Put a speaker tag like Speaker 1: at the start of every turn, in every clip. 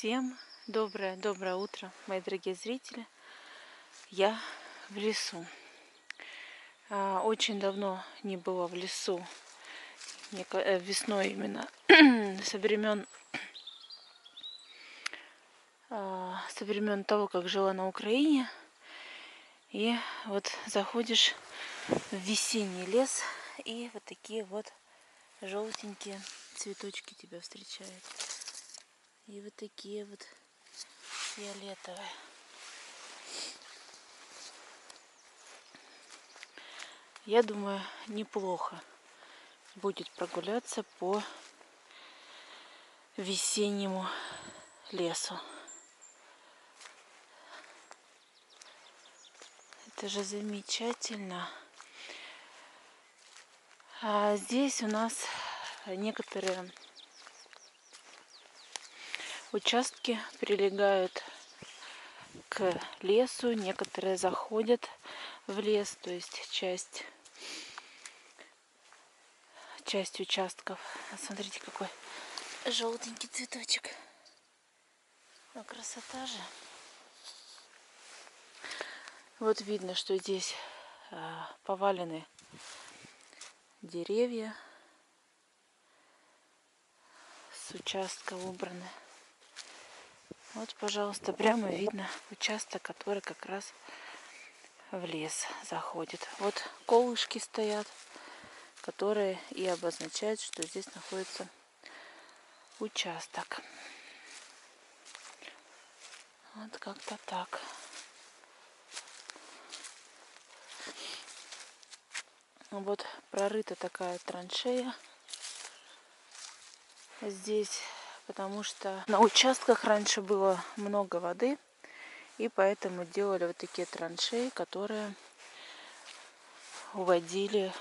Speaker 1: Всем доброе утро, мои дорогие зрители. Я в лесу. Очень давно не была в лесу, весной именно, со времен того, как жила на Украине. И вот заходишь в весенний лес, и вот такие вот желтенькие цветочки тебя встречают. И вот такие вот фиолетовые. Я думаю, неплохо будет прогуляться по весеннему лесу. Это же замечательно. Здесь у нас некоторые участки прилегают к лесу, некоторые заходят в лес, то есть часть участков. Смотрите, какой желтенький цветочек. Ну, красота же. Вот видно, что здесь повалены деревья, с участка убраны. Вот, пожалуйста, прямо видно участок, который как раз в лес заходит. Вот колышки стоят, которые и обозначают, что здесь находится участок. Вот как-то так. Вот прорыта такая траншея здесь, потому что на участках раньше было много воды, и поэтому делали вот такие траншеи, которые уводили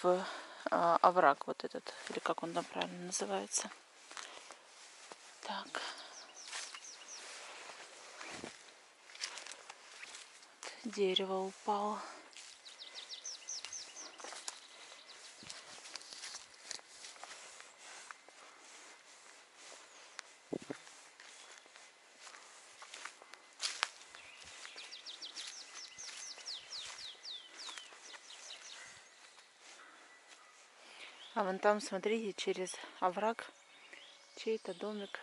Speaker 1: в овраг вот этот, или как он там правильно называется. Так. Дерево упало. А вон там, смотрите, через овраг чей-то домик.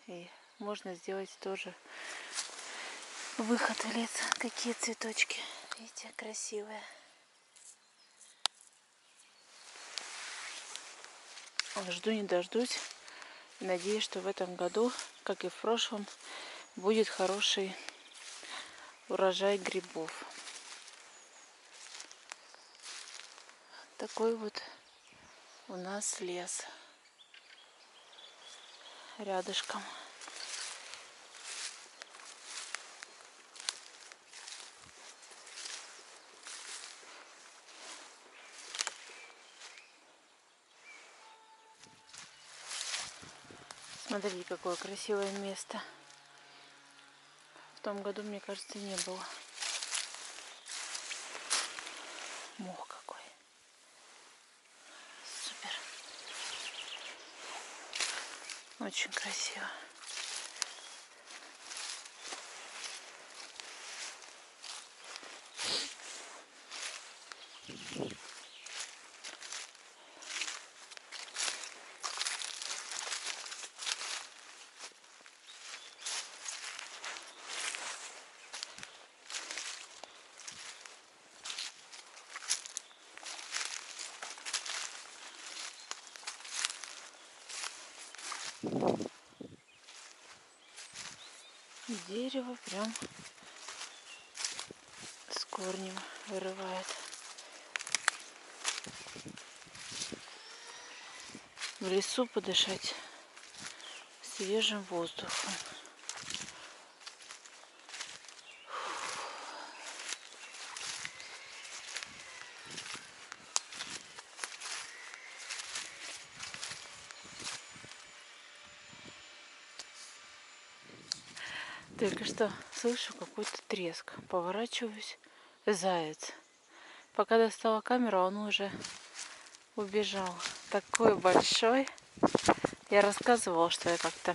Speaker 1: И можно сделать тоже выход в лес. Какие цветочки. Видите, красивые. Жду не дождусь. Надеюсь, что в этом году, как и в прошлом, будет хороший урожай грибов. Такой вот у нас лес рядышком. Смотрите, какое красивое место. В том году, мне кажется, не было. Мох какой. Супер. Очень красиво. Дерево прям с корнем вырывает. В лесу подышать свежим воздухом. Только что слышу какой-то треск. Поворачиваюсь. Заяц. Пока достала камеру, он уже убежал. Такой большой. Я рассказывала, что я как-то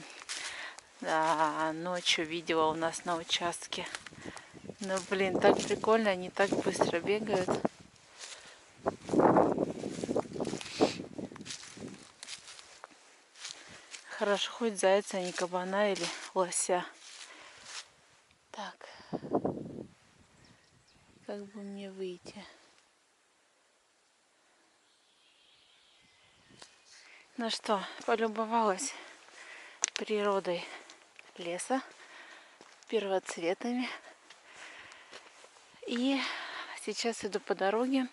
Speaker 1: ночью видела у нас на участке. Ну, блин, так прикольно, они так быстро бегают. Хорошо, хоть зайца, а не кабана или лося. Так, как бы мне выйти? Ну что, полюбовалась природой леса, первоцветами. И сейчас иду по дороге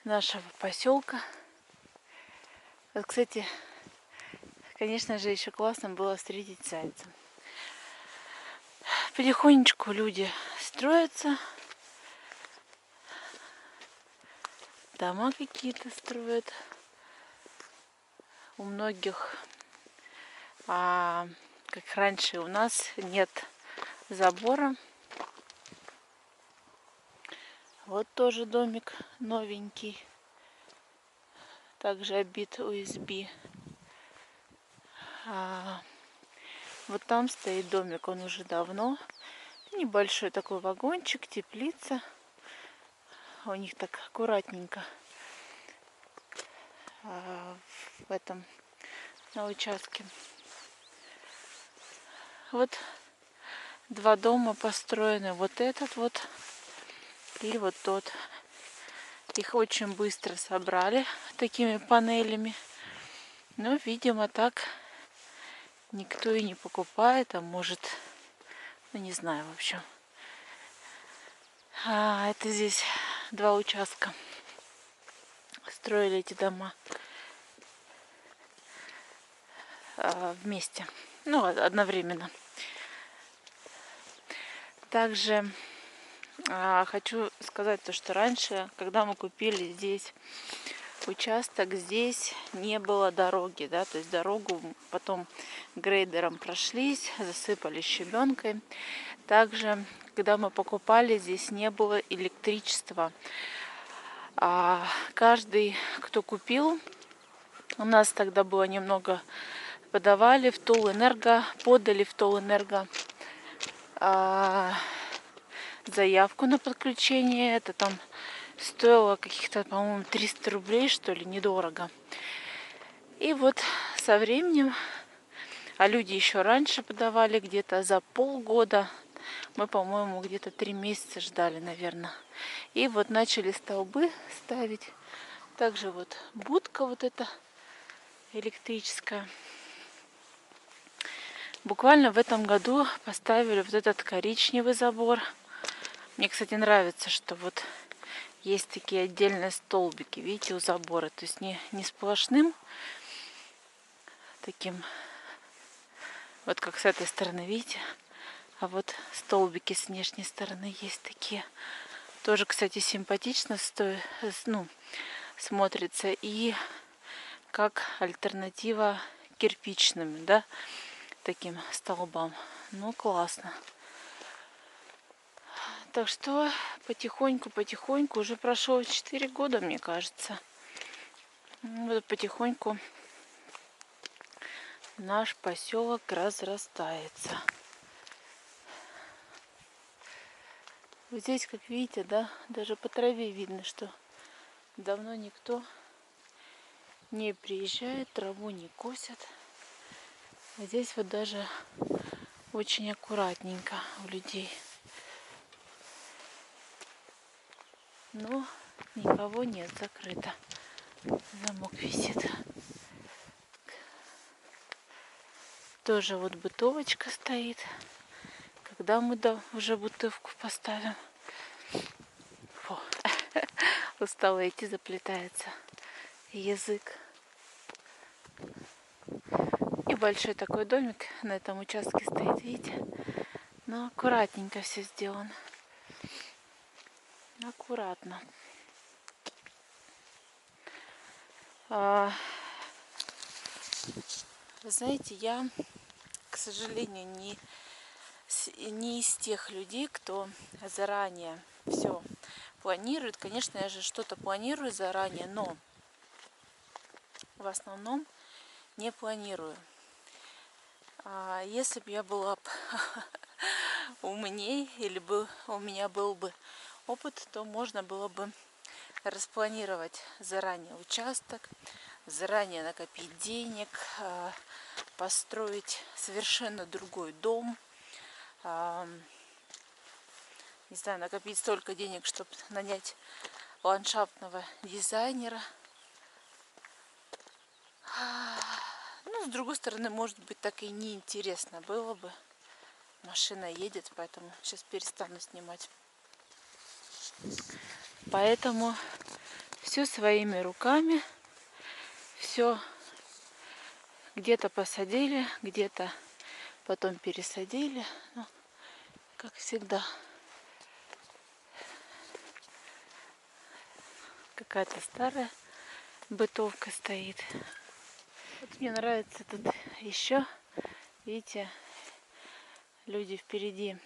Speaker 1: нашего поселка. Вот, кстати, конечно же, еще классно было встретить зайца. Потихонечку люди строятся, дома какие-то строят. У многих, как раньше, у нас нет забора. Вот тоже домик новенький, также обит ОСБ. Вот там стоит домик, он уже давно. Небольшой такой вагончик, теплица. У них так аккуратненько в этом, на участке. Вот два дома построены. Вот этот вот и вот тот. Их очень быстро собрали такими панелями. Но, видимо, так никто и не покупает, а может, ну не знаю, в общем. Это здесь два участка. Строили эти дома вместе, ну, одновременно. Также хочу сказать то, что раньше, когда мы купили здесь участок, здесь не было дороги, да, то есть дорогу потом грейдером прошлись, засыпали щебенкой. Также, когда мы покупали, здесь не было электричества. Каждый, кто купил, у нас тогда было немного, подали в Тулэнерго заявку на подключение. Это там стоило каких-то, по-моему, 300 рублей, что ли, недорого. И вот со временем, а люди еще раньше подавали, где-то за полгода. Мы, по-моему, где-то 3 месяца ждали, наверное. И вот начали столбы ставить. Также вот будка вот эта электрическая. Буквально в этом году поставили вот этот коричневый забор. Мне, кстати, нравится, что вот есть такие отдельные столбики, видите, у забора. То есть не сплошным таким, вот как с этой стороны, видите, а вот столбики с внешней стороны есть такие. Тоже, кстати, симпатично смотрится и как альтернатива кирпичным, да, таким столбам. Ну, классно. Так что потихоньку, уже прошло 4 года, мне кажется. Вот потихоньку наш поселок разрастается. Вот здесь, как видите, да, даже по траве видно, что давно никто не приезжает, траву не косят. А здесь вот даже очень аккуратненько у людей. Но никого нет, закрыто. Замок висит. Тоже вот бытовочка стоит. Когда мы уже бутылку поставим? Фу. Устала идти, заплетается язык. И большой такой домик на этом участке стоит, видите? Но аккуратненько все сделано. Аккуратно. Вы знаете, я, к сожалению, не из тех людей, кто заранее все планирует. Конечно, я же что-то планирую заранее, но в основном не планирую. Если бы я была умнее или бы у меня был бы опыт, то можно было бы распланировать заранее участок, заранее накопить денег, построить совершенно другой дом, не знаю, накопить столько денег, чтобы нанять ландшафтного дизайнера. Ну, с другой стороны, может быть, так и неинтересно было бы. Машина едет, поэтому сейчас перестану снимать. Поэтому все своими руками, все где-то посадили, где-то потом пересадили. Ну, как всегда. Какая-то старая бытовка стоит. Вот мне нравится тут еще, видите, люди впереди.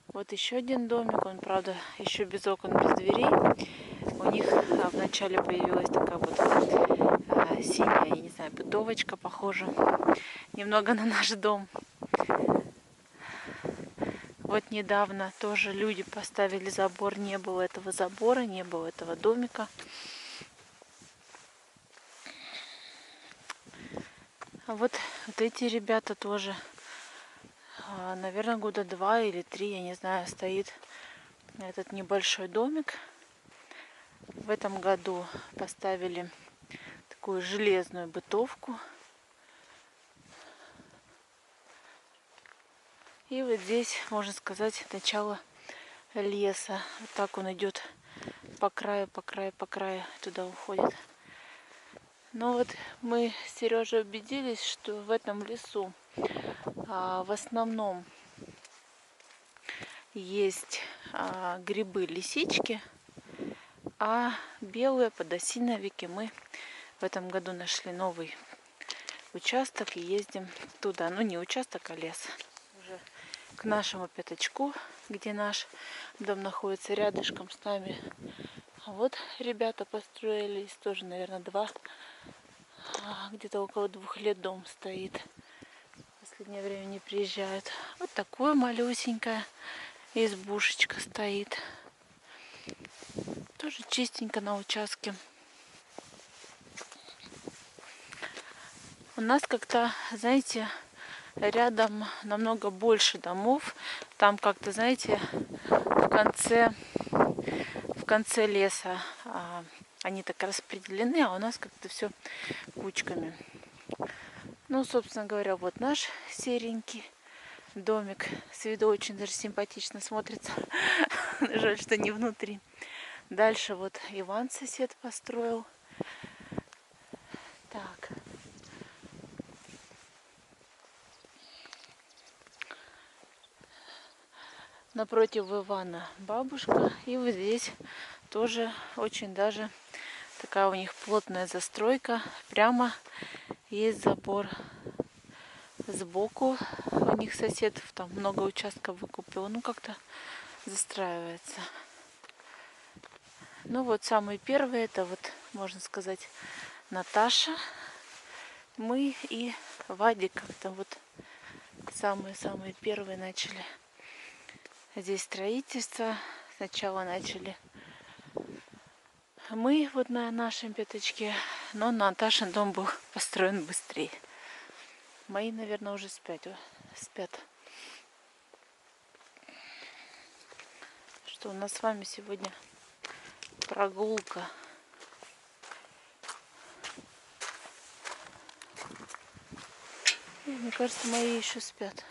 Speaker 1: Вот еще один домик, он, правда, еще без окон, без дверей. У них вначале появилась такая вот синяя, я не знаю, бытовочка, похожа немного на наш дом. Вот недавно тоже люди поставили забор, не было этого забора, не было этого домика. А вот эти ребята тоже, наверное, года 2 или 3, я не знаю, стоит этот небольшой домик. В этом году поставили такую железную бытовку. И вот здесь, можно сказать, начало леса. Вот так он идет по краю, туда уходит. Но вот мы с Сережей убедились, что в этом лесу в основном есть грибы-лисички, а белые подосиновики мы в этом году нашли новый участок и ездим туда. Ну, не участок, а лес. Уже к нашему пятачку, где наш дом находится рядышком с нами. А вот ребята построились, тоже, наверное, где-то около 2 лет дом стоит. В последнее время не приезжают. Вот такое малюсенькая избушечка стоит. Тоже чистенько на участке. У нас как-то, знаете, рядом намного больше домов. Там как-то, знаете, в конце леса они так распределены, а у нас как-то все кучками. Ну, собственно говоря, вот наш серенький домик. С виду очень даже симпатично смотрится. Жаль, что не внутри. Дальше вот Иван, сосед, построил. Так. Напротив Ивана бабушка. И вот здесь тоже очень даже такая у них плотная застройка. Прямо есть забор. Сбоку у них сосед там много участков выкупил. Ну, как-то застраивается. Ну, вот самый первый, это вот, можно сказать, Наташа. Мы и Вадик как-то вот самые-самые первые начали здесь строительство. Сначала начали мы вот на нашем пятачке, но Наташин дом был построен быстрее. Мои, наверное, уже спят. Что у нас с вами сегодня прогулка. И, мне кажется, мои еще спят.